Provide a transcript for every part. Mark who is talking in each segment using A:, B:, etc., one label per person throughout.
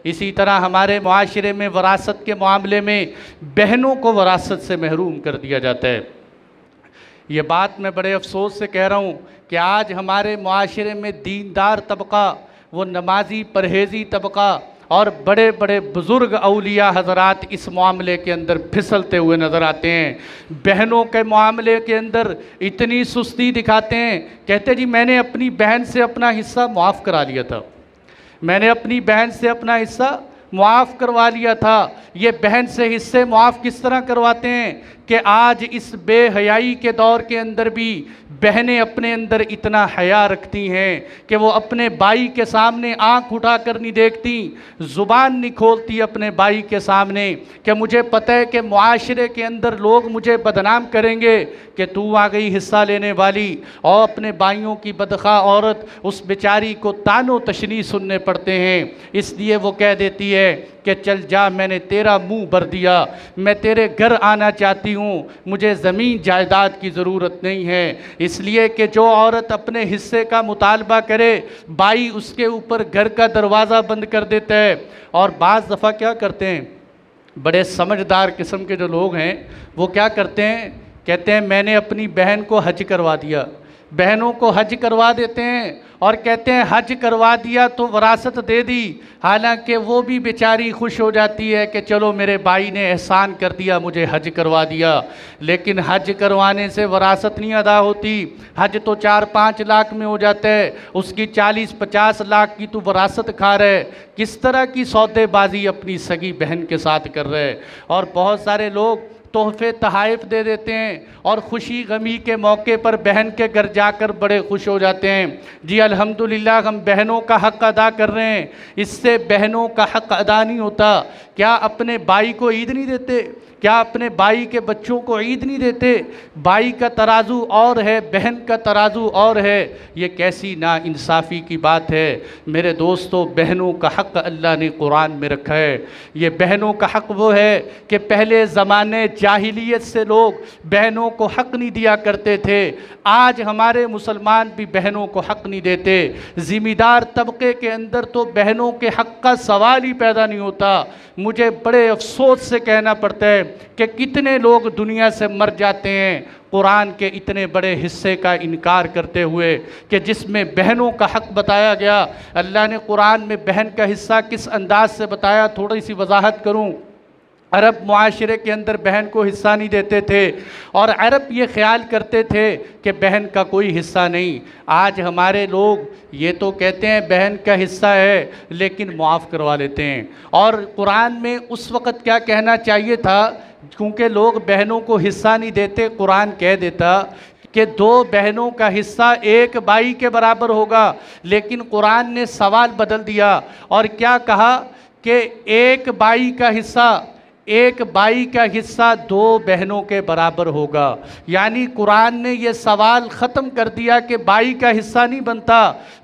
A: इसी तरह हमारे मुआशरे में वरासत के मामले में बहनों को वरासत से महरूम कर दिया जाता है। ये बात मैं बड़े अफसोस से कह रहा हूँ कि आज हमारे मुआशरे में दीनदार तबका, वो नमाजी परहेज़ी तबका और बड़े बड़े बुज़ुर्ग औलिया हज़रात इस मामले के अंदर फिसलते हुए नज़र आते हैं। बहनों के मामले के अंदर इतनी सुस्ती दिखाते हैं, कहते जी मैंने अपनी बहन से अपना हिस्सा माफ़ करा लिया था, मैंने अपनी बहन से अपना हिस्सा माफ़ करवा लिया था। ये बहन से हिस्से माफ़ किस तरह करवाते हैं कि आज इस बेहयाई के दौर के अंदर भी बहनें अपने अंदर इतना हया रखती हैं कि वो अपने भाई के सामने आंख उठाकर नहीं देखती, ज़ुबान नहीं खोलती अपने भाई के सामने कि मुझे पता है कि मुआशरे के अंदर लोग मुझे बदनाम करेंगे कि तू आ गई हिस्सा लेने वाली, और अपने भाइयों की बदखा औरत उस बेचारी को तानो तशनी सुनने पड़ते हैं। इसलिए वो कह देती है कि चल जा, मैंने तेरा मुंह भर दिया, मैं तेरे घर आना चाहती हूँ, मुझे ज़मीन जायदाद की ज़रूरत नहीं है। इसलिए कि जो औरत अपने हिस्से का मुतालबा करे, भाई उसके ऊपर घर का दरवाज़ा बंद कर देता है। और बाज़ दफ़ा क्या करते हैं, बड़े समझदार किस्म के जो लोग हैं वो क्या करते हैं, कहते हैं मैंने अपनी बहन को हज करवा दिया, बहनों को हज करवा देते हैं और कहते हैं हज करवा दिया तो वरासत दे दी। हालांकि वो भी बेचारी खुश हो जाती है कि चलो मेरे भाई ने एहसान कर दिया, मुझे हज करवा दिया, लेकिन हज करवाने से वरासत नहीं अदा होती। हज तो 4-5 लाख में हो जाता है, उसकी 40-50 लाख की तो वरासत खा रहे। किस तरह की सौदेबाजी अपनी सगी बहन के साथ कर रहे। और बहुत सारे लोग तोहफे तहाइफ दे देते हैं और ख़ुशी गमी के मौके पर बहन के घर जाकर बड़े खुश हो जाते हैं। जी अल्हम्दुलिल्लाह हम बहनों का हक़ अदा कर रहे हैं, इससे बहनों का हक़ अदा नहीं होता। क्या अपने भाई को ईद नहीं देते, क्या अपने भाई के बच्चों को ईद नहीं देते? भाई का तराजू और है, बहन का तराजू और है। ये कैसी नाइंसाफ़ी की बात है। मेरे दोस्तों, बहनों का हक़ अल्लाह ने कुरान में रखा है। ये बहनों का हक़ वो है कि पहले ज़माने जाहिलियत से लोग बहनों को हक़ नहीं दिया करते थे। आज हमारे मुसलमान भी बहनों को हक़ नहीं देते। ज़िम्मेदार तबके के अंदर तो बहनों के हक़ का सवाल ही पैदा नहीं होता। मुझे बड़े अफसोस से कहना पड़ता है कि कितने लोग दुनिया से मर जाते हैं कुरान के इतने बड़े हिस्से का इनकार करते हुए कि जिसमें बहनों का हक़ बताया गया। अल्लाह ने कुरान में बहन का हिस्सा किस अंदाज से बताया, थोड़ी सी वजाहत करूँ। अरब मुआशरे के अंदर बहन को हिस्सा नहीं देते थे और अरब ये ख्याल करते थे कि बहन का कोई हिस्सा नहीं। आज हमारे लोग ये तो कहते हैं बहन का हिस्सा है लेकिन मुआफ़ करवा लेते हैं। और कुरान में उस वक़्त क्या कहना चाहिए था, क्योंकि लोग बहनों को हिस्सा नहीं देते, कुरान कह देता कि 2 बहनों का हिस्सा 1 भाई के बराबर होगा। लेकिन कुरान ने सवाल बदल दिया और क्या कहा कि 1 भाई का हिस्सा 2 बहनों के बराबर होगा। यानी कुरान ने ये सवाल ख़त्म कर दिया कि भाई का हिस्सा नहीं बनता,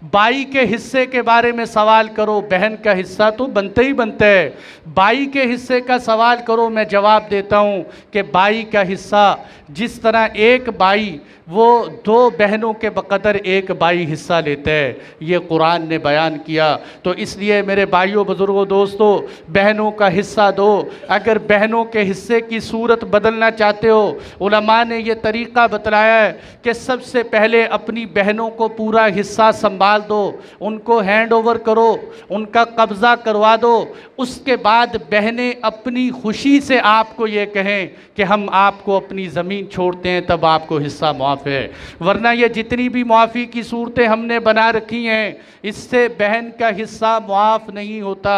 A: भाई के हिस्से के बारे में सवाल करो, बहन का हिस्सा तो बनते ही बनता है। भाई के हिस्से का सवाल करो, मैं जवाब देता हूँ कि भाई का हिस्सा जिस तरह 1 भाई वो 2 बहनों के बकदर 1 भाई हिस्सा लेता है, ये कुरान ने बयान किया। तो इसलिए मेरे भाइयों, बुज़ुर्गों, दोस्तों, बहनों का हिस्सा दो। अगर बहनों के हिस्से की सूरत बदलना चाहते हो, उलमा ने ये तरीक़ा बतलाया है कि सबसे पहले अपनी बहनों को पूरा हिस्सा संभाल दो, उनको हैंड ओवर करो, उनका कब्ज़ा करवा दो। उसके बाद बहनें अपनी खुशी से आपको ये कहें कि हम आपको अपनी ज़मीन छोड़ते हैं, तब आपको हिस्सा मुआफ़ है। वरना ये जितनी भी मुआफ़ी की सूरतें हमने बना रखी हैं, इससे बहन का हिस्सा मुआफ़ नहीं होता।